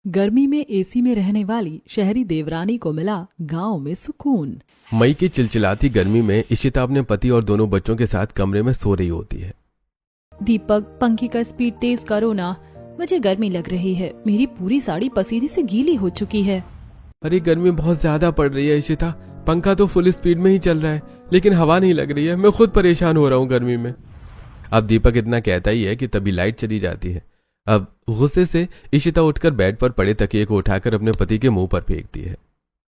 गर्मी में एसी में रहने वाली शहरी देवरानी को मिला गांव में सुकून। मई की चिलचिलाती गर्मी में इशिता अपने पति और दोनों बच्चों के साथ कमरे में सो रही होती है। दीपक, पंखे का स्पीड तेज करो ना, मुझे गर्मी लग रही है। मेरी पूरी साड़ी पसीने से गीली हो चुकी है। अरे गर्मी बहुत ज्यादा पड़ रही है इशिता, पंखा तो फुल स्पीड में ही चल रहा है लेकिन हवा नहीं लग रही है। मैं खुद परेशान हो रहा हूँ गर्मी में। अब दीपक इतना कहता ही है कि तभी लाइट चली जाती है। अब गुस्से से इशिता उठकर बेड पर पड़े तकिए को उठाकर अपने पति के मुंह पर फेंकती है।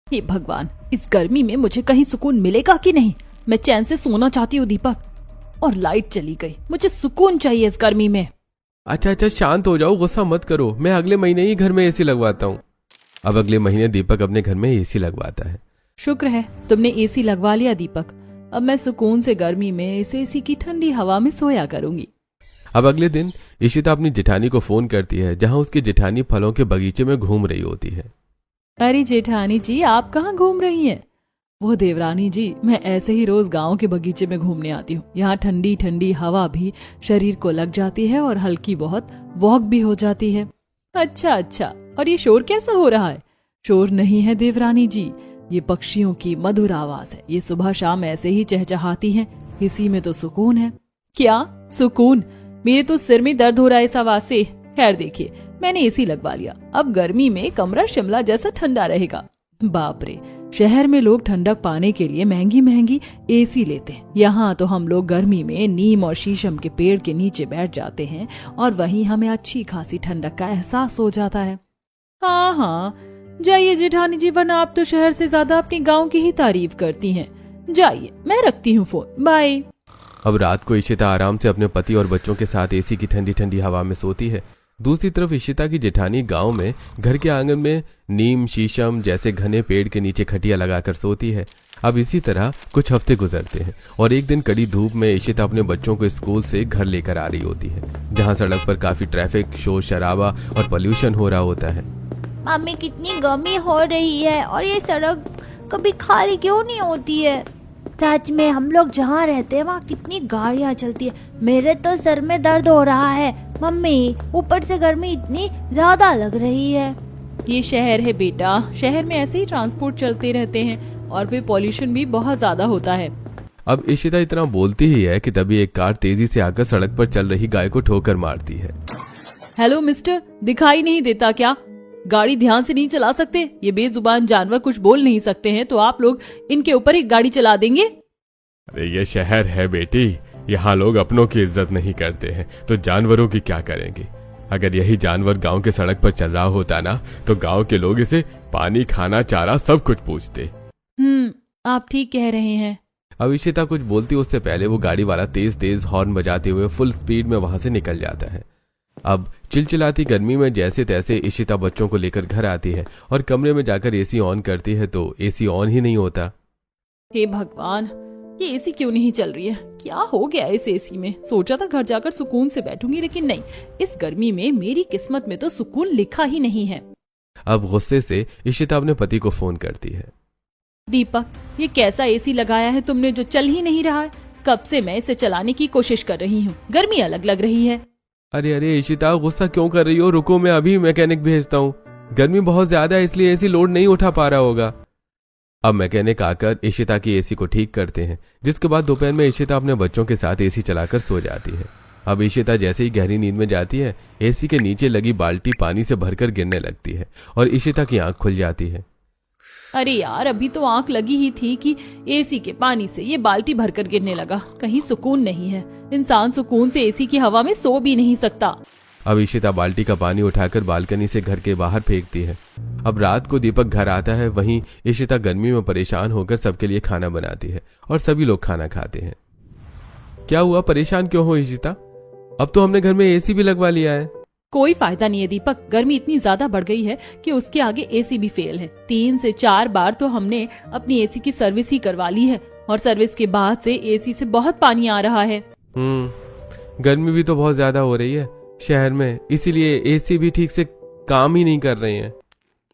हे भगवान, इस गर्मी में मुझे कहीं सुकून मिलेगा कि नहीं? मैं चैन से सोना चाहती हूँ दीपक, और लाइट चली गई। मुझे सुकून चाहिए इस गर्मी में। अच्छा शांत हो जाओ, गुस्सा मत करो। मैं अगले महीने ही घर में एसी लगवाता हूँ। अब अगले महीने दीपक अपने घर में एसी लगवाता है। शुक्र है तुमने एसी लगवा लिया दीपक। अब मैं सुकून से गर्मी में इस एसी की ठंडी हवा में सोया करूंगी। अब अगले दिन इशिता अपनी जेठानी को फोन करती है, जहां उसकी जेठानी फलों के बगीचे में घूम रही होती है। अरे जेठानी जी, आप कहाँ घूम रही हैं? वो देवरानी जी, मैं ऐसे ही रोज गांव के बगीचे में घूमने आती हूँ। यहाँ ठंडी ठंडी हवा भी शरीर को लग जाती है और हल्की बहुत वॉक भी हो जाती है। अच्छा, और ये शोर कैसा हो रहा है? शोर नहीं है देवरानी जी, ये पक्षियों की मधुर आवाज है। ये सुबह शाम ऐसे ही चहचहाती हैं। इसी में तो सुकून है। क्या सुकून? मेरे तो सिर में दर्द हो रहा है इस आवाज से। खैर देखिए, मैंने एसी लगवा लिया। अब गर्मी में कमरा शिमला जैसा ठंडा रहेगा। बाप रे, शहर में लोग ठंडक पाने के लिए महंगी महंगी एसी लेते हैं। यहाँ तो हम लोग गर्मी में नीम और शीशम के पेड़ के नीचे बैठ जाते हैं और वहीं हमें अच्छी खासी ठंडक का एहसास हो जाता है। हाँ, जाइए जेठानी जी, वरना आप तो शहर से ज्यादा अपनी गाँव की ही तारीफ करती हैं। जाइए, मैं रखती हूँ फोन, बाय। अब रात को इशिता आराम से अपने पति और बच्चों के साथ एसी की ठंडी ठंडी हवा में सोती है। दूसरी तरफ इशिता की जेठानी गांव में घर के आंगन में नीम शीशम जैसे घने पेड़ के नीचे खटिया लगाकर सोती है। अब इसी तरह कुछ हफ्ते गुजरते हैं और एक दिन कड़ी धूप में इशिता अपने बच्चों को स्कूल से घर लेकर आ रही होती है, जहां सड़क पर काफी ट्रैफिक, शोर शराबा और पोल्यूशन हो रहा होता है। मम्मी, कितनी गर्मी हो रही है और ये सड़क कभी खाली क्यों नहीं होती है? सच में हम लोग जहाँ रहते हैं वहाँ कितनी गाड़ियाँ चलती है। मेरे तो सर में दर्द हो रहा है मम्मी, ऊपर से गर्मी इतनी ज्यादा लग रही है। ये शहर है बेटा, शहर में ऐसे ही ट्रांसपोर्ट चलते रहते हैं और फिर पॉल्यूशन भी बहुत ज्यादा होता है। अब इशिता इतना बोलती ही है कि तभी एक कार तेजी से आकर सड़क पर चल रही गाय को ठोकर मारती है। हेलो मिस्टर, दिखाई नहीं देता क्या? गाड़ी ध्यान से नहीं चला सकते? ये बेजुबान जानवर कुछ बोल नहीं सकते हैं तो आप लोग इनके ऊपर एक गाड़ी चला देंगे? अरे ये शहर है बेटी, यहाँ लोग अपनों की इज्जत नहीं करते हैं तो जानवरों की क्या करेंगे? अगर यही जानवर गांव के सड़क पर चल रहा होता ना तो गांव के लोग इसे पानी, खाना, चारा सब कुछ पूछते। आप ठीक कह रहे हैं। अब इशिता कुछ बोलती उससे पहले वो गाड़ी वाला तेज तेज हॉर्न बजाते हुए फुल स्पीड में वहां से निकल जाता है। अब चिलचिलाती गर्मी में जैसे तैसे इशिता बच्चों को लेकर घर आती है और कमरे में जाकर एसी ऑन करती है तो एसी ऑन ही नहीं होता। हे भगवान, ये एसी क्यों नहीं चल रही है? क्या हो गया इस एसी में? सोचा था घर जाकर सुकून से बैठूंगी, लेकिन नहीं, इस गर्मी में मेरी किस्मत में तो सुकून लिखा ही नहीं है। अब गुस्से से इशिता अपने पति को फोन करती है। दीपक, ये कैसा एसी लगाया है तुमने जो चल ही नहीं रहा है? कब से मैं इसे चलाने की कोशिश कर रही हूँ, गर्मी अलग लग रही है। अरे इशिता, गुस्सा क्यों कर रही हो? रुको, मैं अभी मैकेनिक भेजता हूँ। गर्मी बहुत ज्यादा है इसलिए एसी लोड नहीं उठा पा रहा होगा। अब मैकेनिक आकर इशिता की एसी को ठीक करते हैं, जिसके बाद दोपहर में इशिता अपने बच्चों के साथ एसी चलाकर सो जाती है। अब इशिता जैसे ही गहरी नींद में जाती है, एसी के नीचे लगी बाल्टी पानी से भरकर गिरने लगती है और इशिता की आंख खुल जाती है। अरे यार, अभी तो आंख लगी ही थी कि एसी के पानी से ये बाल्टी भरकर गिरने लगा। कहीं सुकून नहीं है। इंसान सुकून से एसी की हवा में सो भी नहीं सकता। अब इशिता बाल्टी का पानी उठाकर बालकनी से घर के बाहर फेंकती है। अब रात को दीपक घर आता है, वहीं इशिता गर्मी में परेशान होकर सबके लिए खाना बनाती है और सभी लोग खाना खाते हैं। क्या हुआ, परेशान क्यों हो इशिता? अब तो हमने घर में एसी भी लगवा लिया है। कोई फायदा नहीं है दीपक, गर्मी इतनी ज्यादा बढ़ गई है कि उसके आगे एसी भी फेल है। 3 से 4 बार तो हमने अपनी एसी की सर्विस ही करवा ली है और सर्विस के बाद से एसी से बहुत पानी आ रहा है। गर्मी भी तो बहुत ज्यादा हो रही है शहर में, इसीलिए एसी भी ठीक से काम ही नहीं कर रहे हैं।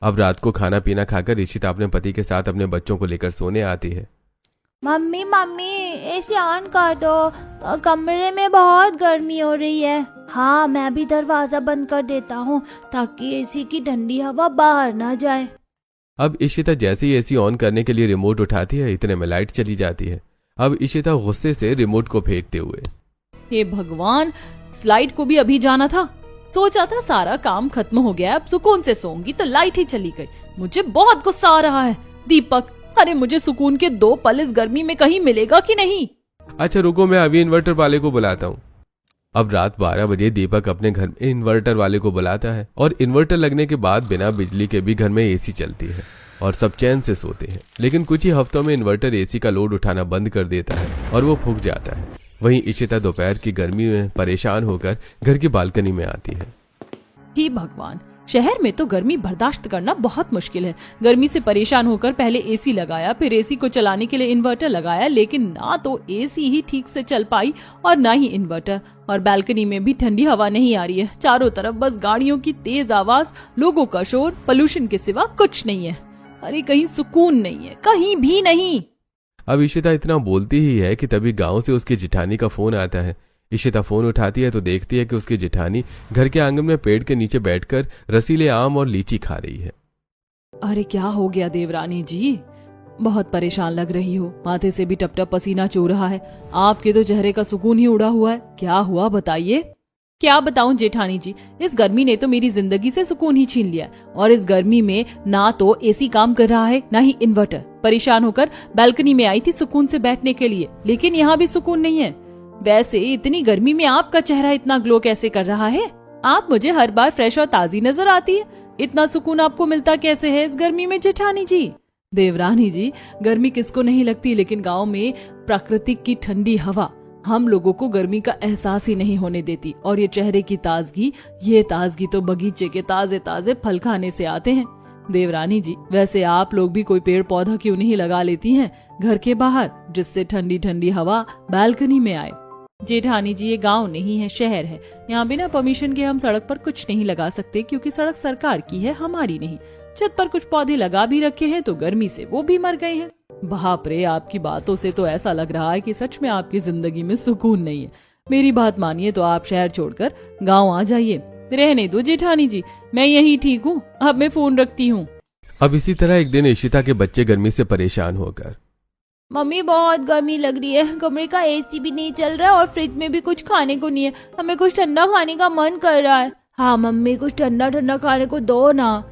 अब रात को खाना पीना खाकर इशिता अपने पति के साथ अपने बच्चों को लेकर सोने आती है। मम्मी मम्मी एसी ऑन कर दो, कमरे में बहुत गर्मी हो रही है। हाँ मैं भी दरवाजा बंद कर देता हूँ ताकि एसी की ठंडी हवा बाहर ना जाए। अब इशिता जैसे ही एसी ऑन करने के लिए रिमोट उठाती है, इतने में लाइट चली जाती है। अब इशिता गुस्से से रिमोट को फेंकते हुए, हे भगवान, स्लाइड को भी अभी जाना था। सोचा था सारा काम खत्म हो गया, अब सुकून से सोऊंगी तो लाइट ही चली गई। मुझे बहुत गुस्सा आ रहा है। दीपक, अरे मुझे सुकून के 2 पल इस गर्मी में कहीं मिलेगा कि नहीं? अच्छा रुको, मैं अभी इन्वर्टर वाले को बुलाता हूँ। अब रात 12 बजे दीपक अपने घर में इन्वर्टर वाले को बुलाता है और इन्वर्टर लगने के बाद बिना बिजली के भी घर में एसी चलती है और सब चैन से सोते हैं। लेकिन कुछ ही हफ्तों में इन्वर्टर एसी का लोड उठाना बंद कर देता है और वो फूक जाता है। वहीं इशिता दोपहर की गर्मी में परेशान होकर घर की बालकनी में आती है। हे भगवान, शहर में तो गर्मी बर्दाश्त करना बहुत मुश्किल है। गर्मी से परेशान होकर पहले एसी लगाया, फिर एसी को चलाने के लिए इन्वर्टर लगाया, लेकिन ना तो एसी ही ठीक से चल पाई और ना ही इन्वर्टर। और बालकनी में भी ठंडी हवा नहीं आ रही है। चारों तरफ बस गाड़ियों की तेज आवाज, लोगों का शोर, पोल्यूशन के सिवा कुछ नहीं है। अरे कहीं सुकून नहीं है, कहीं भी नहीं। अब इशिता इतना बोलती ही है कि तभी गांव से उसकी जिठानी का फोन आता है। इशिता फोन उठाती है तो देखती है कि उसकी जिठानी घर के आंगन में पेड़ के नीचे बैठकर रसीले आम और लीची खा रही है। अरे क्या हो गया देवरानी जी, बहुत परेशान लग रही हो। माथे से भी टप टप पसीना चू रहा है। आपके तो चेहरे का सुकून ही उड़ा हुआ है। क्या हुआ बताइए। क्या बताऊं जेठानी जी, इस गर्मी ने तो मेरी जिंदगी से सुकून ही छीन लिया। और इस गर्मी में ना तो एसी काम कर रहा है ना ही इन्वर्टर। परेशान होकर बालकनी में आई थी सुकून से बैठने के लिए, लेकिन यहाँ भी सुकून नहीं है। वैसे इतनी गर्मी में आपका चेहरा इतना ग्लो कैसे कर रहा है? आप मुझे हर बार फ्रेश और ताजी नजर आती है। इतना सुकून आपको मिलता कैसे है इस गर्मी में जेठानी जी? देवरानी जी, गर्मी किसको नहीं लगती, लेकिन गांव में प्राकृतिक की ठंडी हवा हम लोगों को गर्मी का एहसास ही नहीं होने देती। और ये चेहरे की ताजगी, ये ताजगी तो बगीचे के ताजे ताजे फल खाने से आते हैं। देवरानी जी, वैसे आप लोग भी कोई पेड़ पौधा क्यों नहीं लगा लेती हैं घर के बाहर, जिससे ठंडी ठंडी हवा बालकनी में आए? जेठानी जी, ये गांव नहीं है, शहर है। यहाँ बिना परमिशन के हम सड़क पर कुछ नहीं लगा सकते, क्योंकि सड़क सरकार की है, हमारी नहीं। छत पर कुछ पौधे लगा भी रखे हैं तो गर्मी से वो भी मर गए हैं। बाप रे, आपकी बातों से तो ऐसा लग रहा है कि सच में आपकी जिंदगी में सुकून नहीं है। मेरी बात मानिए तो आप शहर छोड़कर गांव आ जाइए। रहने दो जेठानी जी, मैं यही ठीक हूँ। अब मैं फोन रखती हूँ। अब इसी तरह एक दिन इशिता के बच्चे गर्मी से परेशान होकर, मम्मी बहुत गर्मी लग रही है, कमरे का एसी भी नहीं चल रहा है और फ्रिज में भी कुछ खाने को नहीं है। हमें कुछ ठंडा खाने का मन कर रहा है। हाँ मम्मी, कुछ ठंडा ठंडा खाने को दो ना।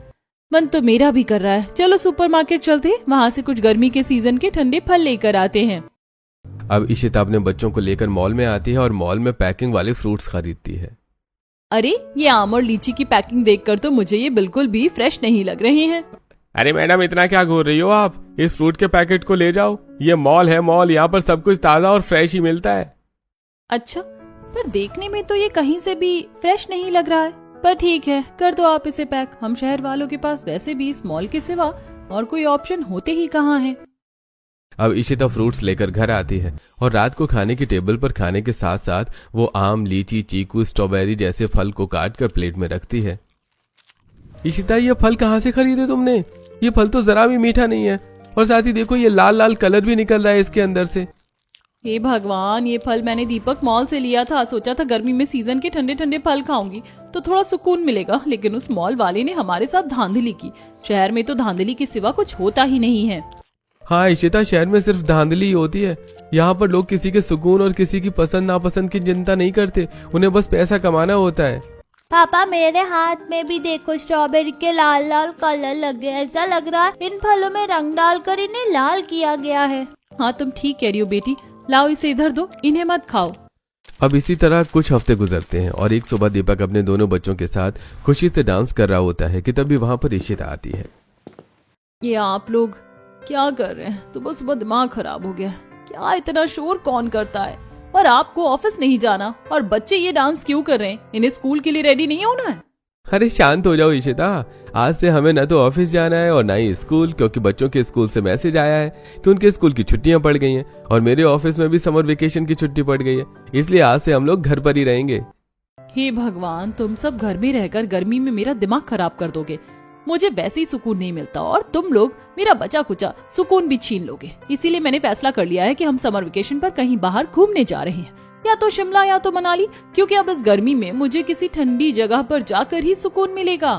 मन तो मेरा भी कर रहा है। चलो सुपरमार्केट चलते, वहाँ से कुछ गर्मी के सीजन के ठंडे फल लेकर आते हैं। अब इशिता अपने बच्चों को लेकर मॉल में आती है और मॉल में पैकिंग वाले फ्रूट्स खरीदती है। अरे ये आम और लीची की पैकिंग देखकर तो मुझे ये बिल्कुल भी फ्रेश नहीं लग रहे हैं। अरे मैडम, इतना क्या घूर रही हो आप? इस फ्रूट के पैकेट को ले जाओ। ये मॉल है, मॉल, यहाँ पर सब कुछ ताजा और फ्रेश ही मिलता है। अच्छा, पर देखने में तो ये कहीं से भी फ्रेश नहीं लग रहा है। पर ठीक है, कर दो आप इसे पैक। हम शहर वालों के पास वैसे भी इस मॉल के सिवा और कोई ऑप्शन होते ही कहाँ हैं। अब इशिता फ्रूट्स लेकर घर आती है और रात को खाने की टेबल पर खाने के साथ साथ वो आम, लीची, चीकू, स्ट्रॉबेरी जैसे फल को काट कर प्लेट में रखती है। इशिता, ये फल कहाँ से खरीदे तुमने? ये फल तो जरा भी मीठा नहीं है और साथ ही देखो ये लाल लाल कलर भी निकल रहा है इसके अंदर से। हे भगवान, ये फल मैंने दीपक मॉल से लिया था। सोचा था गर्मी में सीजन के ठंडे ठंडे फल खाऊंगी तो थोड़ा सुकून मिलेगा, लेकिन उस मॉल वाले ने हमारे साथ धांधली की। शहर में तो धांधली के सिवा कुछ होता ही नहीं है। हाँ इशिता, शहर में सिर्फ धांधली होती है। यहाँ पर लोग किसी के सुकून और किसी की पसंद नापसंद की चिंता नहीं करते, उन्हें बस पैसा कमाना होता है। पापा, मेरे हाथ में भी देखो स्ट्रॉबेरी के लाल लाल कलर लगे। ऐसा लग रहा है इन फलों में रंग डालकर इन्हें लाल किया गया है। हाँ तुम ठीक कह रही हो बेटी, लाओ इसे इधर दो, इन्हें मत खाओ। अब इसी तरह कुछ हफ्ते गुजरते हैं और एक सुबह दीपक अपने दोनों बच्चों के साथ खुशी से डांस कर रहा होता है कि तभी वहाँ पर इशिता आती है। ये आप लोग क्या कर रहे हैं? सुबह सुबह दिमाग खराब हो गया। क्या इतना शोर कौन करता है? और आपको ऑफिस नहीं जाना और बच्चे ये डांस क्यों कर रहे हैं? इन्हें स्कूल के लिए रेडी नहीं होना है? अरे शांत हो जाओ इशिता, आज से हमें न तो ऑफिस जाना है और न ही स्कूल, क्योंकि बच्चों के स्कूल से मैसेज आया है कि उनके स्कूल की छुट्टियां पड़ गई हैं और मेरे ऑफिस में भी समर वेकेशन की छुट्टी पड़ गई है, इसलिए आज से हम लोग घर पर ही रहेंगे। हे भगवान, तुम सब घर में रहकर गर्मी में मेरा दिमाग खराब कर दोगे। मुझे वैसे ही सुकून नहीं मिलता और तुम लोग मेरा बचा कुचा सुकून भी छीन लोगे। इसीलिए मैंने फैसला कर लिया है कि हम समर वेकेशन पर कहीं बाहर घूमने जा रहे हैं, या तो शिमला या तो मनाली, क्योंकि अब इस गर्मी में मुझे किसी ठंडी जगह पर जाकर ही सुकून मिलेगा।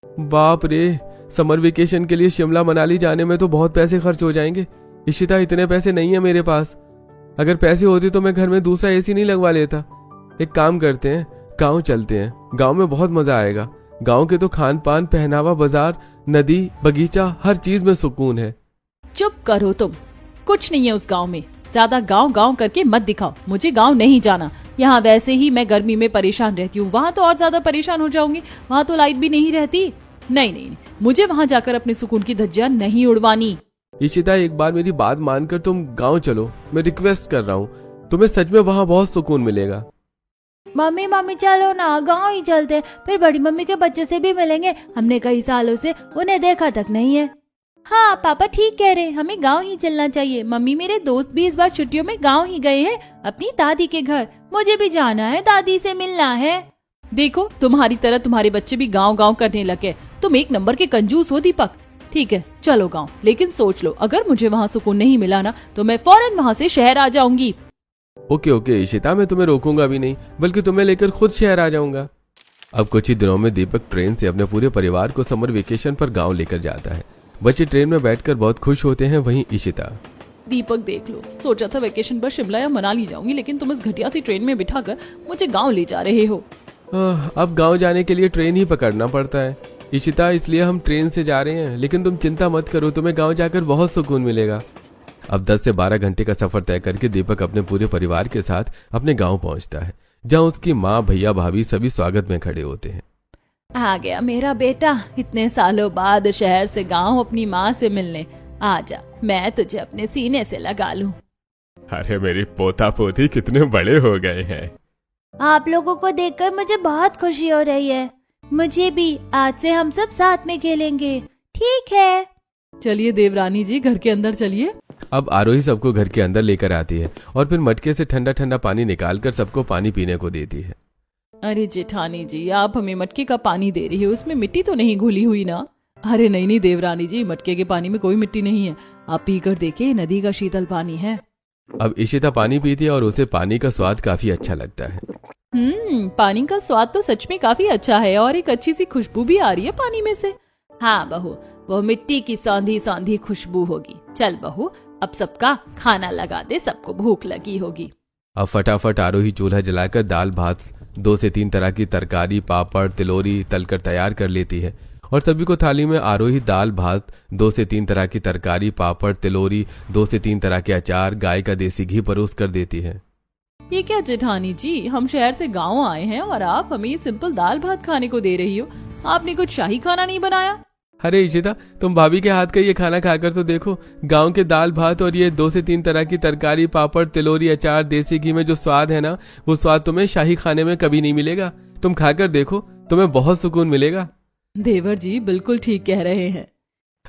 बाप रे, समर वेकेशन के लिए शिमला मनाली जाने में तो बहुत पैसे खर्च हो जाएंगे। इशिता, इतने पैसे नहीं है मेरे पास। अगर पैसे होते तो मैं घर में दूसरा एसी नहीं लगवा लेता। एक काम करते हैं, गांव चलते हैं। गांव में बहुत मजा आएगा। गांव के तो खान पान, पहनावा, बाजार, नदी, बगीचा, हर चीज में सुकून है। चुप करो तुम, कुछ नहीं है उस गांव में। ज्यादा गांव गांव करके मत दिखाओ। मुझे गांव नहीं जाना। यहाँ वैसे ही मैं गर्मी में परेशान रहती हूँ, वहाँ तो और ज्यादा परेशान हो जाऊंगी। वहाँ तो लाइट भी नहीं रहती। नहीं नहीं, मुझे वहाँ जाकर अपने सुकून की धज्जियां नहीं उड़वानी। इशिता, एक बार मेरी बात मानकर तुम गांव चलो। मैं रिक्वेस्ट कर रहा हूँ, तुम्हें सच में वहाँ बहुत सुकून मिलेगा। मम्मी मम्मी चलो ना, गांव ही चलते हैं। फिर बड़ी मम्मी के बच्चे से भी मिलेंगे, हमने कई सालों से उन्हें देखा तक नहीं है। हाँ पापा ठीक कह रहे हैं, हमें गांव ही चलना चाहिए। मम्मी, मेरे दोस्त भी इस बार छुट्टियों में गांव ही गए हैं, अपनी दादी के घर। मुझे भी जाना है, दादी से मिलना है। देखो, तुम्हारी तरह तुम्हारे बच्चे भी गांव गांव करने लगे। तुम एक नंबर के कंजूस हो दीपक। ठीक है चलो गांव, लेकिन सोच लो, अगर मुझे वहाँ सुकून नहीं मिला ना तो मैं फौरन वहाँ से शहर आ जाऊंगी। ओके ओके इशिता, मैं तुम्हें रोकूंगा भी नहीं, बल्कि तुम्हें लेकर खुद शहर आ जाऊंगा। अब कुछ ही दिनों में दीपक ट्रेन से अपने पूरे परिवार को समर वेकेशन पर गांव लेकर जाता है। बच्चे ट्रेन में बैठकर बहुत खुश होते हैं। वहीं इशिता, दीपक देख लो, सोचा था वेकेशन पर शिमला या मनाली जाऊंगी, लेकिन तुम इस घटिया सी ट्रेन में बिठाकर मुझे गांव ले जा रहे हो। अब गांव जाने के लिए ट्रेन ही पकड़ना पड़ता है इशिता, इसलिए हम ट्रेन से जा रहे हैं। लेकिन तुम चिंता मत करो, तुम्हें गांव जाकर बहुत सुकून मिलेगा। अब 10 से 12 घंटे का सफर तय करके दीपक अपने पूरे परिवार के साथ अपने गांव पहुंचता है, जहां उसकी माँ, भैया, भाभी सभी स्वागत में खड़े होते हैं। आ गया मेरा बेटा, इतने सालों बाद शहर से गांव अपनी माँ से मिलने। आजा, मैं तुझे अपने सीने से लगा लूं। अरे मेरी पोता पोती कितने बड़े हो गए हैं। आप लोगों को देखकर मुझे बहुत खुशी हो रही है। मुझे भी। आज से हम सब साथ में खेलेंगे। ठीक है। चलिए देवरानी जी, घर के अंदर चलिए। अब आरोही सबको घर के अंदर लेकर आती है और फिर मटके से ठंडा ठंडा पानी निकालकर सबको पानी पीने को देती है। अरे जेठानी जी, आप हमें मटके का पानी दे रही हो, उसमें मिट्टी तो नहीं घुली हुई ना? अरे नहीं नहीं देवरानी जी, मटके के पानी में कोई मिट्टी नहीं है। आप पीकर देखिए, नदी का शीतल पानी है। अब इशिता पानी पीती है और उसे पानी का स्वाद काफी अच्छा लगता है। पानी का स्वाद तो सच में काफी अच्छा है और एक अच्छी सी खुशबू भी आ रही है पानी में से। हाँ बहू, वो मिट्टी की सौंधी सौंधी खुशबू होगी। चल बहू, अब सबका खाना लगा दे, सबको भूख लगी होगी। अब फटाफट आरोही चूल्हा जलाकर दाल भात, 2 से 3 तरह की तरकारी, पापड़, तिलोरी तलकर तैयार कर लेती है और सभी को थाली में आरोही दाल भात, 2 से 3 तरह की तरकारी, पापड़, तिलोरी, 2 से 3 तरह के अचार, गाय का देसी घी परोस कर देती है। ये क्या जेठानी जी, हम शहर से गांव आए हैं और आप हमें सिंपल दाल भात खाने को दे रही हो? आपने कुछ शाही खाना नहीं बनाया? अरे इशिता, तुम भाभी के हाथ का ये खाना खाकर तो देखो। गांव के दाल भात और ये 2 से 3 तरह की तरकारी, पापड़, तिलोरी, अचार, देसी घी में जो स्वाद है ना, वो स्वाद तुम्हें शाही खाने में कभी नहीं मिलेगा। तुम खाकर देखो, तुम्हें बहुत सुकून मिलेगा। देवर जी बिल्कुल ठीक कह रहे हैं।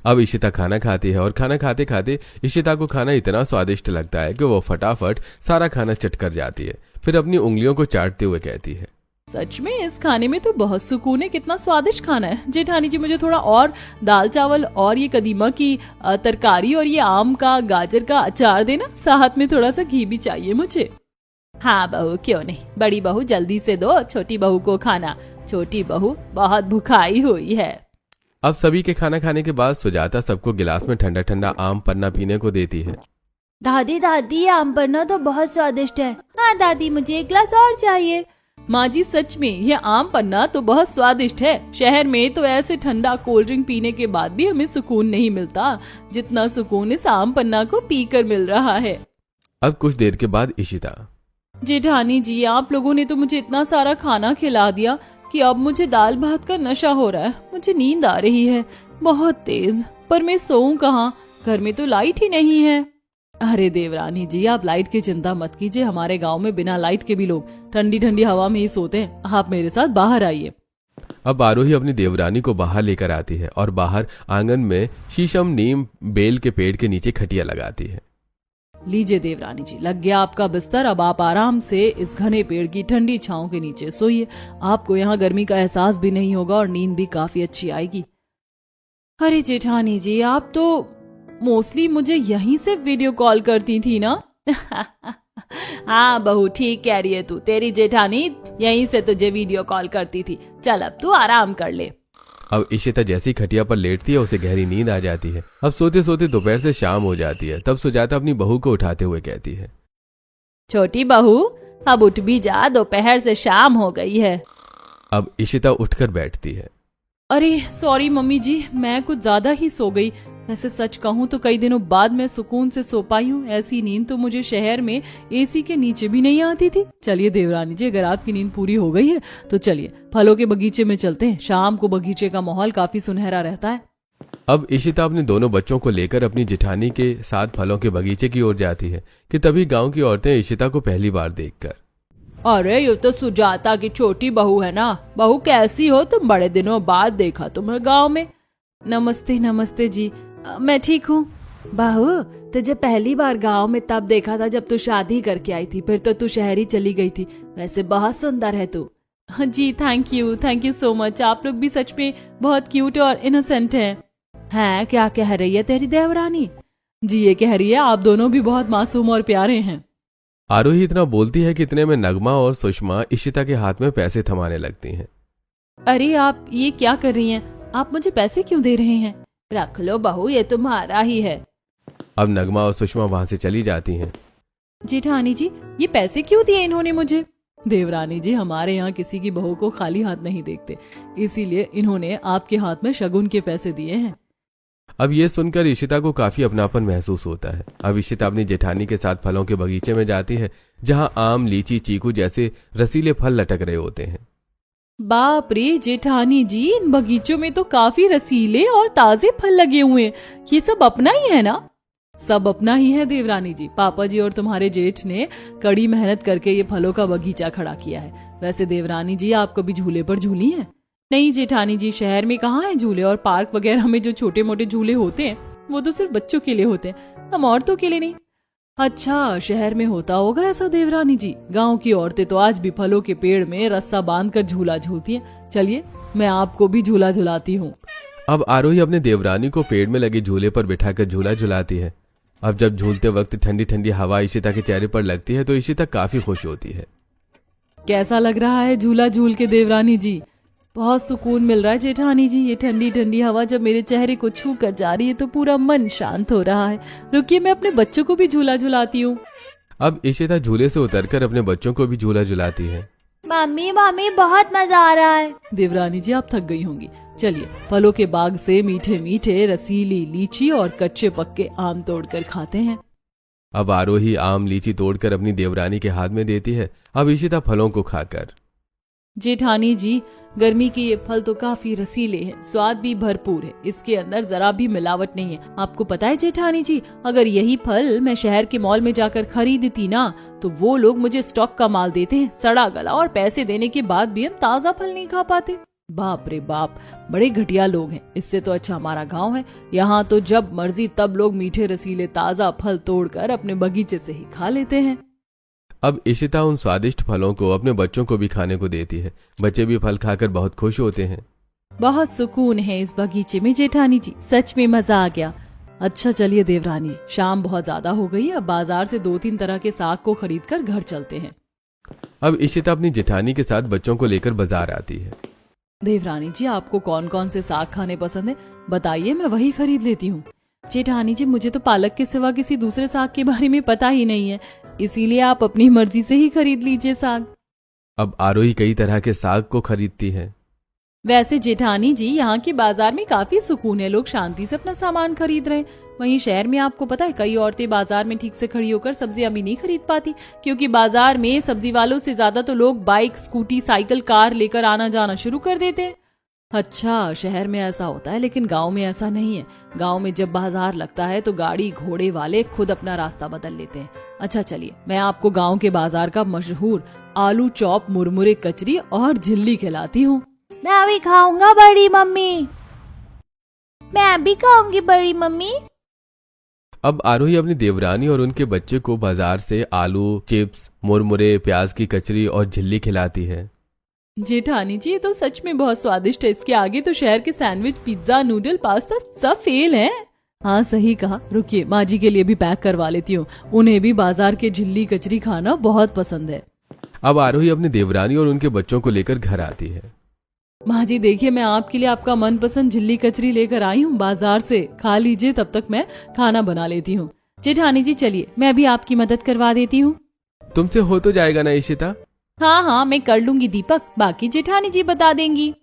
अब इशिता खाना खाती है और खाना खाते खाते इशिता को खाना इतना स्वादिष्ट लगता है कि वो फटाफट सारा खाना चट कर जाती है। फिर अपनी उंगलियों को चाटते हुए कहती है, सच में इस खाने में तो बहुत सुकून है। कितना स्वादिष्ट खाना है। जेठानी जी, मुझे थोड़ा और दाल चावल और ये कदीमा की तरकारी और ये आम का, गाजर का अचार देना, साथ में थोड़ा सा घी भी चाहिए मुझे। हाँ बहू, क्यों नहीं। बड़ी बहू जल्दी से दो छोटी बहू को खाना। छोटी बहू बहुत भुखाई हुई है। अब सभी के खाना खाने के बाद सुजाता सबको गिलास में ठंडा ठंडा आम पन्ना पीने को देती है। दादी दादी, आम पन्ना तो बहुत स्वादिष्ट है। हाँ दादी, मुझे एक गिलास और चाहिए। माँ जी, सच में ये आम पन्ना तो बहुत स्वादिष्ट है। शहर में तो ऐसे ठंडा कोल्ड ड्रिंक पीने के बाद भी हमें सुकून नहीं मिलता जितना सुकून इस आम पन्ना को पीकर मिल रहा है। अब कुछ देर के बाद इशिता, जेठानी जी, आप लोगों ने तो मुझे इतना सारा खाना खिला दिया कि अब मुझे दाल भात का नशा हो रहा है। मुझे नींद आ रही है बहुत तेज, पर मैं सोऊं कहाँ? घर में तो लाइट ही नहीं है। अरे देवरानी जी, आप लाइट की चिंता मत कीजिए। हमारे गांव में बिना लाइट के भी लोग ठंडी ठंडी हवा में ही सोते हैं। आप मेरे साथ बाहर आइए। अब आरोही अपनी देवरानी को बाहर लेकर आती है और बाहर आंगन में शीशम, नीम, बेल के पेड़ के नीचे खटिया लगाती है। लीजिए देवरानी जी, लग गया आपका बिस्तर। अब आप आराम से इस घने पेड़ की ठंडी छांव के नीचे सोइए। आपको यहाँ गर्मी का एहसास भी नहीं होगा और नींद भी काफी अच्छी आएगी। अरे जेठानी जी, आप तो मोस्टली मुझे यहीं से वीडियो कॉल करती थी ना। हाँ बहू, ठीक कह रही है तू, तेरी जेठानी यहीं से तुझे वीडियो कॉल करती थी। चल अब तू आराम कर ले। अब इशिता जैसी खटिया पर लेटती है उसे गहरी नींद आ जाती है। अब सोते सोते दोपहर से शाम हो जाती है। तब सुजाता अपनी बहू को उठाते हुए कहती है, छोटी बहू अब उठ भी जा, दोपहर से शाम हो गई है। अब इशिता उठकर बैठती है। अरे सॉरी मम्मी जी, मैं कुछ ज्यादा ही सो गई। वैसे सच कहूँ तो कई दिनों बाद मैं सुकून से सो पाई हूँ। ऐसी नींद तो मुझे शहर में एसी के नीचे भी नहीं आती थी। चलिए देवरानी जी, अगर आपकी नींद पूरी हो गई है तो चलिए फलों के बगीचे में चलते हैं। शाम को बगीचे का माहौल काफी सुनहरा रहता है। अब इशिता अपने दोनों बच्चों को लेकर अपनी जेठानी के साथ फलों के बगीचे की ओर जाती है कि तभी गांव की औरतें इशिता को पहली बार देखकर, अरे ये तो सुजाता की छोटी बहू है ना। बहू कैसी हो तुम, बड़े दिनों बाद देखा तुम्हें गांव में। नमस्ते नमस्ते जी, मैं ठीक हूँ। बहू तुझे पहली बार गांव में तब देखा था जब तू शादी करके आई थी, फिर तो तू शहरी चली गई थी। वैसे बहुत सुंदर है तू। जी थैंक यू सो मच। आप लोग भी सच में बहुत क्यूट और इनोसेंट हैं। क्या कह रही है तेरी देवरानी? जी ये कह रही है आप दोनों भी बहुत मासूम और प्यारे हैं। आरोही इतना बोलती है कि इतने में नगमा और सुषमा इशिता के हाथ में पैसे थमाने लगती हैं। अरे आप ये क्या कर रही हैं? आप मुझे पैसे क्यों दे रहे हैं? रख लो बहू, ये तुम्हारा ही है। अब नगमा और सुषमा वहां से चली जाती हैं। जेठानी जी, ये पैसे क्यों दिए इन्होंने मुझे? देवरानी जी, हमारे यहाँ किसी की बहू को खाली हाथ नहीं देखते, इसीलिए इन्होंने आपके हाथ में शगुन के पैसे दिए हैं। अब ये सुनकर इशिता को काफी अपनापन महसूस होता है। अब इशिता अपनी जेठानी के साथ फलों के बगीचे में जाती है जहां आम, लीची, चीकू जैसे रसीले फल लटक रहे होते हैं। बाप रे जेठानी जी, इन बगीचों में तो काफी रसीले और ताजे फल लगे हुए हैं। ये सब अपना ही है ना? सब अपना ही है देवरानी जी। पापा जी और तुम्हारे जेठ ने कड़ी मेहनत करके ये फलों का बगीचा खड़ा किया है। वैसे देवरानी जी, आप कभी झूले पर झूली हैं? नहीं जेठानी जी, शहर में कहाँ है झूले, और पार्क वगैरह में जो छोटे मोटे झूले होते हैं वो तो सिर्फ बच्चों के लिए होते हैं, हम औरतों के लिए नहीं। अच्छा, शहर में होता होगा ऐसा देवरानी जी। गांव की औरतें तो आज भी फलों के पेड़ में रस्सा बांधकर झूला झूलती हैं। चलिए मैं आपको भी झूला झुलाती हूँ। अब आरोही अपने देवरानी को पेड़ में लगे झूले पर बिठाकर झूला झुलाती है। अब जब झूलते वक्त ठंडी ठंडी हवा इशिता के चेहरे पर लगती है तो इशिता काफी खुश होती है। कैसा लग रहा है झूला झूल के देवरानी जी? बहुत सुकून मिल रहा है जेठानी जी। ये ठंडी ठंडी हवा जब मेरे चेहरे को छू कर जा रही है तो पूरा मन शांत हो रहा है। रुकिए, मैं अपने बच्चों को भी झूला झुलाती हूँ। अब इशिता झूले से उतरकर अपने बच्चों को भी झूला झुलाती है। मम्मी मम्मी बहुत मजा आ रहा है। देवरानी जी, आप थक गई होंगी। चलिए फलों के बाग से मीठे मीठे रसीली लीची और कच्चे पक्के आम तोड़कर खाते हैं। अब आरोही आम, लीची तोड़कर अपनी देवरानी के हाथ में देती है। अब इशिता फलों को खाकर, जेठानी जी, गर्मी के ये फल तो काफी रसीले हैं, स्वाद भी भरपूर है, इसके अंदर जरा भी मिलावट नहीं है। आपको पता है जेठानी जी, अगर यही फल मैं शहर के मॉल में जाकर खरीदती ना तो वो लोग मुझे स्टॉक का माल देते हैं, सड़ा गला, और पैसे देने के बाद भी हम ताजा फल नहीं खा पाते। बाप रे बाप, बड़े घटिया लोग हैं। इससे तो अच्छा हमारा गांव है। यहाँ तो जब मर्जी तब लोग मीठे रसीले ताजा फल तोड़कर अपने बगीचे से ही खा लेते हैं। अब इशिता उन स्वादिष्ट फलों को अपने बच्चों को भी खाने को देती है। बच्चे भी फल खाकर बहुत खुश होते हैं। बहुत सुकून है इस बगीचे में जेठानी जी, सच में मजा आ गया। अच्छा चलिए देवरानी, शाम बहुत ज्यादा हो गई, अब बाजार से 2-3 तरह के साग को खरीद कर घर चलते हैं। अब इशिता अपनी जेठानी के साथ बच्चों को लेकर बाजार आती है। देवरानी जी, आपको कौन कौन से साग खाने पसंद है बताइए, मैं वही खरीद लेती हूँ। जेठानी जी, मुझे तो पालक के सिवा किसी दूसरे साग के बारे में पता ही नहीं है, इसीलिए आप अपनी मर्जी से ही खरीद लीजिए साग। अब आरोही कई तरह के साग को खरीदती है। वैसे जेठानी जी, यहाँ के बाजार में काफी सुकून है, लोग शांति से अपना सामान खरीद रहे हैं। वहीं शहर में आपको पता है कई औरतें बाजार में ठीक से खड़ी होकर सब्जियां भी नहीं खरीद पाती, क्योंकि बाजार में सब्जी वालों से ज्यादा तो लोग बाइक, स्कूटी, साइकिल, कार लेकर आना जाना शुरू कर देते हैं। अच्छा, शहर में ऐसा होता है, लेकिन गांव में ऐसा नहीं है। गांव में जब बाजार लगता है तो गाड़ी घोड़े वाले खुद अपना रास्ता बदल लेते हैं। अच्छा चलिए, मैं आपको गांव के बाजार का मशहूर आलू चॉप, मुरमुरे, कचरी और झिल्ली खिलाती हूँ। मैं अभी खाऊंगा बड़ी मम्मी। मैं अभी खाऊंगी बड़ी मम्मी। अब आरोही अपनी देवरानी और उनके बच्चे को बाजार से आलू चिप्स, मुरमुरे, प्याज की कचरी और झिल्ली खिलाती है। जेठानी जी ये तो सच में बहुत स्वादिष्ट है, इसके आगे तो शहर के सैंडविच, पिज्जा, नूडल, पास्ता सब फेल है। हाँ सही कहा, रुकिए माँ जी के लिए भी पैक करवा लेती हूँ, उन्हें भी बाजार के झिल्ली कचरी खाना बहुत पसंद है। अब आरोही अपनी देवरानी और उनके बच्चों को लेकर घर आती है। माँ जी देखिए, मैं आपके लिए आपका मनपसंद झिल्ली कचरी लेकर आई हूँ बाजार से, खा लीजिए, तब तक मैं खाना बना लेती हूँ। जेठानी जी चलिए मैं भी आपकी मदद करवा देती हूँ। तुमसे हो तो जाएगा ना इशिता? हाँ हाँ मैं कर लूंगी दीपक, बाकी जेठानी जी बता देंगी।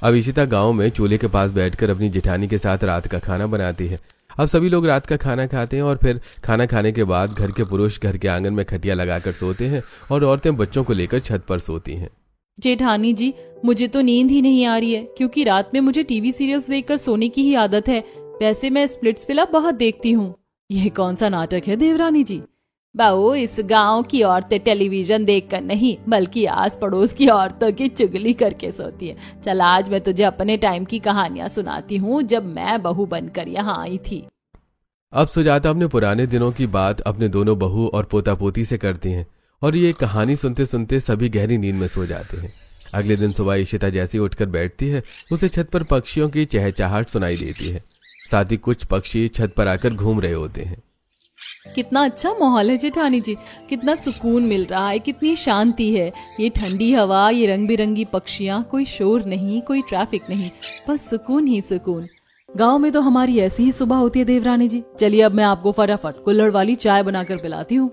अब इशिता गांव में चूल्हे के पास बैठकर अपनी जेठानी के साथ रात का खाना बनाती है। अब सभी लोग रात का खाना खाते हैं और फिर खाना खाने के बाद घर के पुरुष घर के आंगन में खटिया लगाकर सोते हैं और औरतें बच्चों को लेकर छत पर सोती हैं। जेठानी जी मुझे तो नींद ही नहीं आ रही है, क्योंकि रात में मुझे टीवी सीरियल्स देखकर सोने की ही आदत है। वैसे मैं स्प्लिट्सविला बहुत देखती हूँ। यह कौन सा नाटक है देवरानी जी? बाऊ, इस गांव की औरतें टेलीविजन देखकर नहीं बल्कि आस पड़ोस की औरतों की चुगली करके सोती है। चल आज मैं तुझे अपने टाइम की कहानियां सुनाती हूँ, जब मैं बहू बनकर यहाँ आई थी। अब सुजाता अपने पुराने दिनों की बात अपने दोनों बहू और पोता पोती से करती हैं और ये कहानी सुनते सुनते सभी गहरी नींद में सो जाते हैं। अगले दिन सुबह इशिता जैसे उठकर बैठती है, उसे छत पर पक्षियों की चहचहाहट सुनाई देती है। साथ ही कुछ पक्षी छत पर आकर घूम रहे होते हैं। कितना अच्छा माहौल है जेठानी जी, कितना सुकून मिल रहा है, कितनी शांति है। ये ठंडी हवा, ये रंग बिरंगी पक्षियाँ, कोई शोर नहीं, कोई ट्रैफिक नहीं, बस सुकून ही सुकून। गांव में तो हमारी ऐसी ही सुबह होती है देवरानी जी। चलिए अब मैं आपको फटाफट कुल्हड़ वाली चाय बनाकर पिलाती हूँ।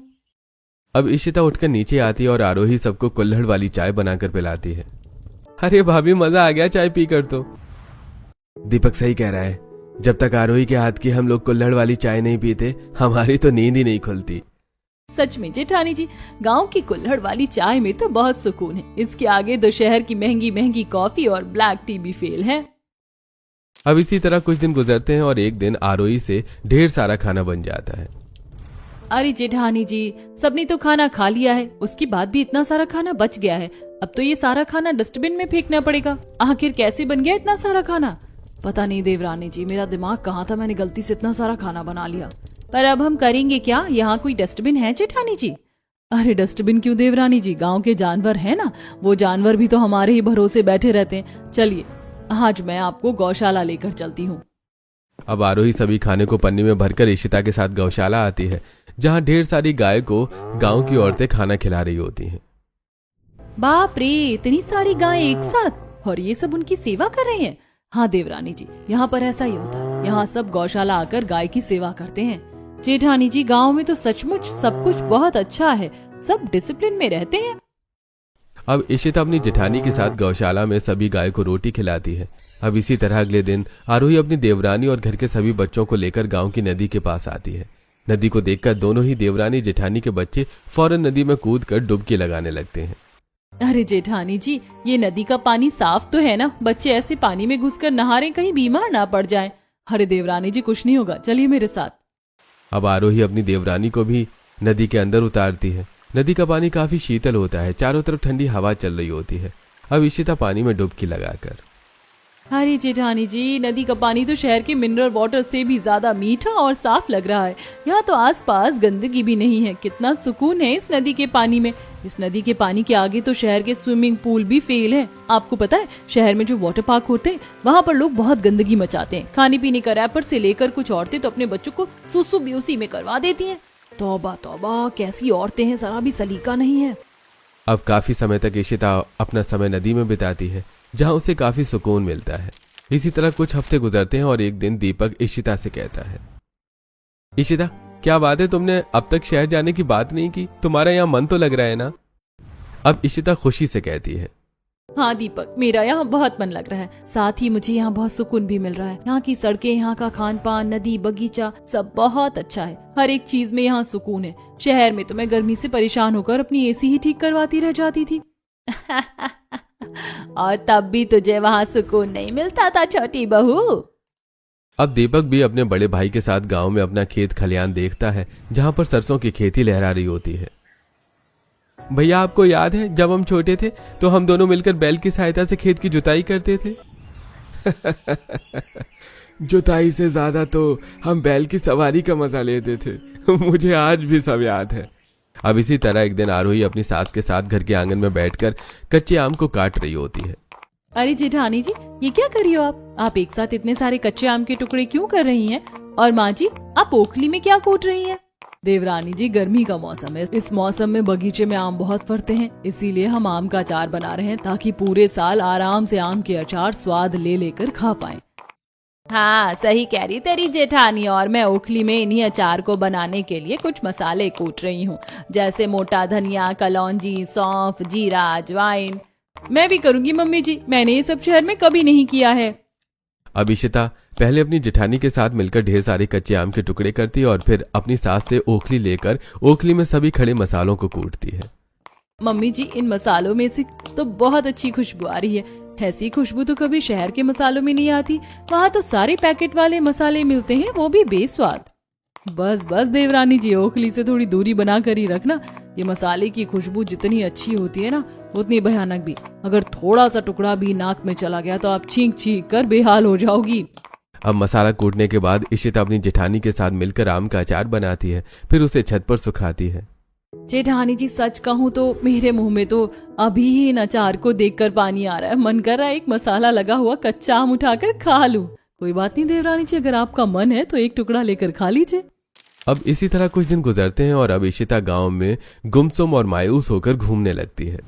अब इशिता उठकर नीचे आती है और आरोही सबको कुल्हड़ वाली चाय बनाकर पिलाती है। अरे भाभी मजा आ गया चाय पीकर तो। दीपक सही कह रहा है, जब तक आरोही के हाथ की हम लोग कुल्हड़ वाली चाय नहीं पीते हमारी तो नींद ही नहीं खुलती। सच में जेठानी जी, गांव की कुल्हड़ वाली चाय में तो बहुत सुकून है। इसके आगे तो शहर की महंगी महंगी कॉफी और ब्लैक टी भी फेल है। अब इसी तरह कुछ दिन गुजरते हैं और एक दिन आरोही से ढेर सारा खाना बन जाता है। अरे जेठानी जी, सबने तो खाना खा लिया है, उसके बाद भी इतना सारा खाना बच गया है। अब तो ये सारा खाना डस्टबिन में फेंकना पड़ेगा। आखिर कैसे बन गया इतना सारा खाना? पता नहीं देवरानी जी, मेरा दिमाग कहाँ था, मैंने गलती से इतना सारा खाना बना लिया। पर अब हम करेंगे क्या? यहाँ कोई डस्टबिन है जेठानी जी? अरे डस्टबिन क्यों देवरानी जी, गांव के जानवर है ना, वो जानवर भी तो हमारे ही भरोसे बैठे रहते हैं। चलिए आज मैं आपको गौशाला लेकर चलती हूँ। अब आरोही सभी खाने को पन्नी में भरकर इशिता के साथ गौशाला आती है, जहाँ ढेर सारी गाय को गांव की औरतें खाना खिला रही होती हैं। बाप रे, इतनी सारी गाय एक साथ, और ये सब उनकी सेवा कर रहे हैं। हाँ देवरानी जी, यहाँ पर ऐसा ही होता है। यहाँ सब गौशाला आकर गाय की सेवा करते हैं। जेठानी जी गांव में तो सचमुच सब कुछ बहुत अच्छा है, सब डिसिप्लिन में रहते हैं। अब इशिता अपनी जेठानी के साथ गौशाला में सभी गाय को रोटी खिलाती है। अब इसी तरह अगले दिन आरोही अपनी देवरानी और घर के सभी बच्चों को लेकर गांव की नदी के पास आती है। नदी को देखकर दोनों ही देवरानी जेठानी के बच्चे फौरन नदी में कूदकर डुबकी लगाने लगते हैं। अरे जेठानी जी, ये नदी का पानी साफ तो है ना? बच्चे ऐसे पानी में घुसकर नहा रहे, कहीं बीमार ना पड़ जाएं। अरे देवरानी जी कुछ नहीं होगा, चलिए मेरे साथ। अब आरोही अपनी देवरानी को भी नदी के अंदर उतारती है। नदी का पानी काफी शीतल होता है, चारों तरफ ठंडी हवा चल रही होती है। अब इशिता पानी में डुबकी लगाकर, अरे जेठानी जी, नदी का पानी तो शहर के मिनरल वाटर से भी ज्यादा मीठा और साफ लग रहा है। यहाँ तो आसपास गंदगी भी नहीं है। कितना सुकून है इस नदी के पानी में। इस नदी के पानी के आगे तो शहर के स्विमिंग पूल भी फेल है। आपको पता है, शहर में जो वाटर पार्क होते हैं वहाँ पर लोग बहुत गंदगी मचाते हैं। खाने पीने का रैपर से लेकर कुछ औरतें तो अपने बच्चों को सुसु भी उसी में करवा देती हैं। तौबा तौबा, कैसी औरतें हैं, जरा भी सलीका नहीं है। अब काफी समय तक इशिता अपना समय नदी में बिताती है, जहाँ उसे काफी सुकून मिलता है। इसी तरह कुछ हफ्ते गुजरते हैं और एक दिन दीपक इशिता से कहता है, इशिता क्या बात है, तुमने अब तक शहर जाने की बात नहीं की? तुम्हारा यहाँ मन तो लग रहा है ना? अब इशिता खुशी से कहती है, हाँ दीपक, मेरा यहाँ बहुत मन लग रहा है। साथ ही मुझे यहाँ बहुत सुकून भी मिल रहा है। यहाँ की सड़कें, यहाँ का खान पान, नदी, बगीचा सब बहुत अच्छा है। हर एक चीज में यहाँ सुकून है। शहर में तो मैं गर्मी से परेशान होकर अपनी एसी ही ठीक करवाती रह जाती थी। और तब भी तुझे वहाँ सुकून नहीं मिलता था छोटी बहू? अब दीपक भी अपने बड़े भाई के साथ गांव में अपना खेत खलियान देखता है, जहां पर सरसों की खेती लहरा रही होती है। भैया आपको याद है जब हम छोटे थे तो हम दोनों मिलकर बैल की सहायता से खेत की जुताई करते थे। जुताई से ज्यादा तो हम बैल की सवारी का मजा लेते थे। मुझे आज भी सब याद है। अब इसी तरह एक दिन आरोही अपनी सास के साथ घर के आंगन में बैठकर कच्चे आम को काट रही होती है। अरे जेठानी जी, ये क्या कर रही हो आप एक साथ इतने सारे कच्चे आम के टुकड़े क्यों कर रही हैं? और माँ जी, आप ओखली में क्या कूट रही हैं? देवरानी जी, गर्मी का मौसम है, इस मौसम में बगीचे में आम बहुत फरते हैं, इसीलिए हम आम का अचार बना रहे हैं ताकि पूरे साल आराम से आम के अचार स्वाद ले लेकर खा पाएं। हाँ, सही कह रही तेरी जेठानी। और मैं ओखली में इन्हीं अचार को बनाने के लिए कुछ मसाले कूट रही हूँ, जैसे मोटा धनिया, कलौंजी, सौंफ, जीरा, अजवाइन। मैं भी करूंगी मम्मी जी, मैंने ये सब शहर में कभी नहीं किया है। अब इशिता पहले अपनी जेठानी के साथ मिलकर ढेर सारे कच्चे आम के टुकड़े करती है और फिर अपनी सास से ओखली लेकर ओखली में सभी खड़े मसालों को कूटती है। मम्मी जी, इन मसालों में से तो बहुत अच्छी खुशबू आ रही है। ऐसी खुशबू तो कभी शहर के मसालों में नहीं आती। वहाँ तो सारे पैकेट वाले मसाले मिलते हैं, वो भी बेस्वाद। बस बस देवरानी जी, ओखली से थोड़ी दूरी बना कर ही रखना। ये मसाले की खुशबू जितनी अच्छी होती है ना, उतनी भयानक भी। अगर थोड़ा सा टुकड़ा भी नाक में चला गया तो आप छींक छींक कर बेहाल हो जाओगी। अब मसाला कूटने के बाद इशिता अपनी जेठानी के साथ मिलकर आम का अचार बनाती है, फिर उसे छत पर सुखाती है। जेठानी जी, सच कहूँ तो मेरे मुंह में तो अभी ही इन अचार को देखकर पानी आ रहा है। मन कर रहा है एक मसाला लगा हुआ कच्चा आम उठाकर खा लूं। कोई बात नहीं देवरानी जी, अगर आपका मन है तो एक टुकड़ा लेकर खा लीजिए। अब इसी तरह कुछ दिन गुजरते हैं और अब इशिता गांव में गुमसुम और मायूस होकर घूमने लगती है।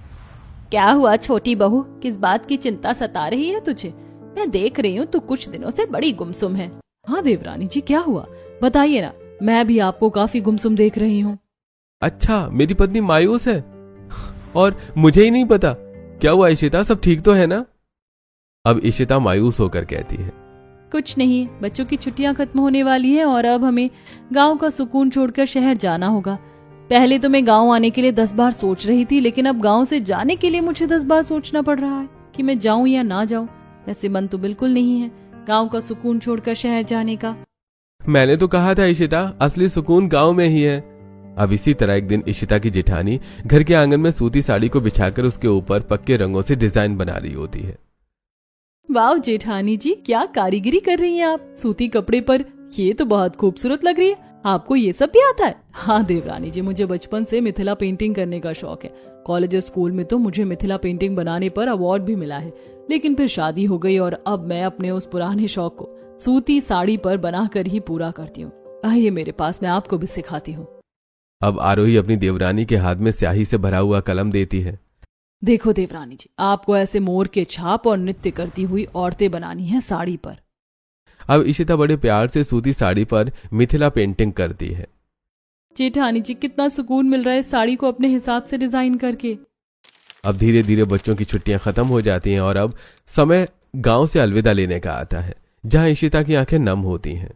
क्या हुआ छोटी बहू, किस बात की चिंता सता रही है तुझे? मैं देख रही हूँ तू कुछ दिनों से बड़ी गुमसुम है। हाँ देवरानी जी, क्या हुआ बताइए ना, मैं भी आपको काफी गुमसुम देख रही हूँ। अच्छा, मेरी पत्नी मायूस है और मुझे ही नहीं पता। क्या हुआ इशिता, सब ठीक तो है ना? अब इशिता मायूस होकर कहती है, कुछ नहीं, बच्चों की छुट्टियां खत्म होने वाली हैं और अब हमें गांव का सुकून छोड़कर शहर जाना होगा। पहले तो मैं गांव आने के लिए 10 बार सोच रही थी, लेकिन अब गांव से जाने के लिए मुझे 10 बार सोचना पड़ रहा है कि मैं जाऊं या ना जाऊं। वैसे मन तो बिल्कुल नहीं है गांव का सुकून छोड़कर शहर जाने का। मैंने तो कहा था इशिता, असली सुकून गांव में ही है। अब इसी तरह एक दिन इशिता की जेठानी घर के आंगन में सूती साड़ी को बिछाकर उसके ऊपर पक्के रंगों से डिजाइन बना रही होती है। वाह जेठानी जी, क्या कारीगरी कर रही हैं आप सूती कपड़े पर। ये तो बहुत खूबसूरत लग रही है। आपको ये सब भी आता है? हाँ देवरानी जी, मुझे बचपन से मिथिला पेंटिंग करने का शौक है। कॉलेज और स्कूल में तो मुझे मिथिला पेंटिंग बनाने पर अवार्ड भी मिला है, लेकिन फिर शादी हो गई और अब मैं अपने उस पुराने शौक को सूती साड़ी पर बनाकर ही पूरा करती हूँ। आइए मेरे पास, मैं आपको भी सिखाती हूँ। अब आरोही अपनी देवरानी के हाथ में स्याही से भरा हुआ कलम देती है। देखो देवरानी जी, आपको ऐसे मोर के छाप और नृत्य करती हुई औरतें बनानी है साड़ी पर। अब इशिता बड़े प्यार से सूती साड़ी पर मिथिला पेंटिंग करती है। जेठानी जी, कितना सुकून मिल रहा है साड़ी को अपने हिसाब से डिजाइन करके। अब धीरे धीरे बच्चों की छुट्टियां खत्म हो जाती हैं और अब समय गांव से अलविदा लेने का आता है, जहां इशिता की आंखें नम होती हैं।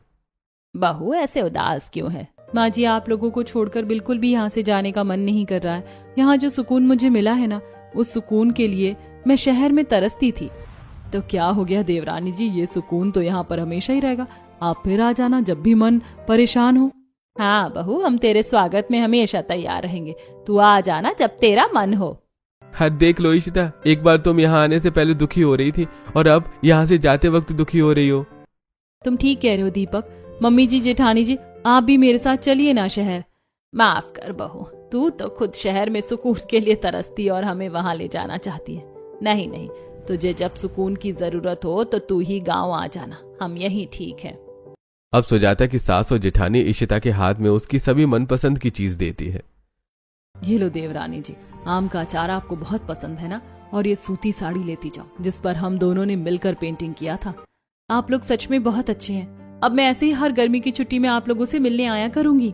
बहू, ऐसे उदास क्यों है? माँ जी, आप लोगों को छोड़कर बिल्कुल भी यहाँ से जाने का मन नहीं कर रहा है। यहाँ जो सुकून मुझे मिला है ना, उस सुकून के लिए मैं शहर में तरसती थी। तो क्या हो गया देवरानी जी, ये सुकून तो यहाँ पर हमेशा ही रहेगा। आप फिर आ जाना जब भी मन परेशान हो। हाँ बहू, हम तेरे स्वागत में हमेशा तैयार रहेंगे। तू आ जाना जब तेरा मन हो। हाँ देख लो इशिता, एक बार तुम यहाँ आने से पहले दुखी हो रही थी और अब यहाँ से जाते वक्त दुखी हो रही हो। तुम ठीक कह रहे हो दीपक। मम्मी जी, जेठानी जी, आप भी मेरे साथ चलिए ना शहर। माफ कर बहू, तू तो खुद शहर में सुकून के लिए तरसती और हमें वहां ले जाना चाहती है। नहीं नहीं, तुझे जब सुकून की जरूरत हो तो तू ही गांव आ जाना, हम यही ठीक है। अब सुजाता की सास और जेठानी इशिता के हाथ में उसकी सभी मनपसंद की चीज देती है। ये लो देवरानी जी, आम का अचार आपको बहुत पसंद है ना, और ये सूती साड़ी लेती जाओ जिस पर हम दोनों ने मिलकर पेंटिंग किया था। आप लोग सच में बहुत अच्छे हैं। अब मैं ऐसे ही हर गर्मी की छुट्टी में आप लोगों से मिलने आया करूंगी।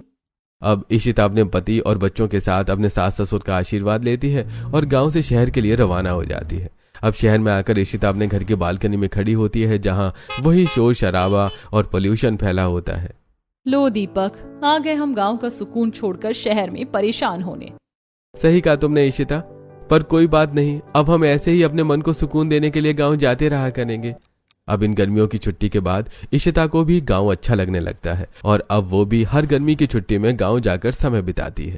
अब इशिता अपने पति और बच्चों के साथ अपने सास ससुर का आशीर्वाद लेती है और गांव से शहर के लिए रवाना हो जाती है। अब शहर में आकर इशिता अपने घर की बालकनी में खड़ी होती है, जहां वही शोर शराबा और पोल्यूशन फैला होता है। लो दीपक, आ गए हम गांव का सुकून छोड़कर शहर में परेशान होने। सही कहा तुमने इशिता, पर कोई बात नहीं, अब हम ऐसे ही अपने मन को सुकून देने के लिए गांव जाते रहा करेंगे। अब इन गर्मियों की छुट्टी के बाद इशिता को भी गांव अच्छा लगने लगता है और अब वो भी हर गर्मी की छुट्टी में गांव जाकर समय बिताती है।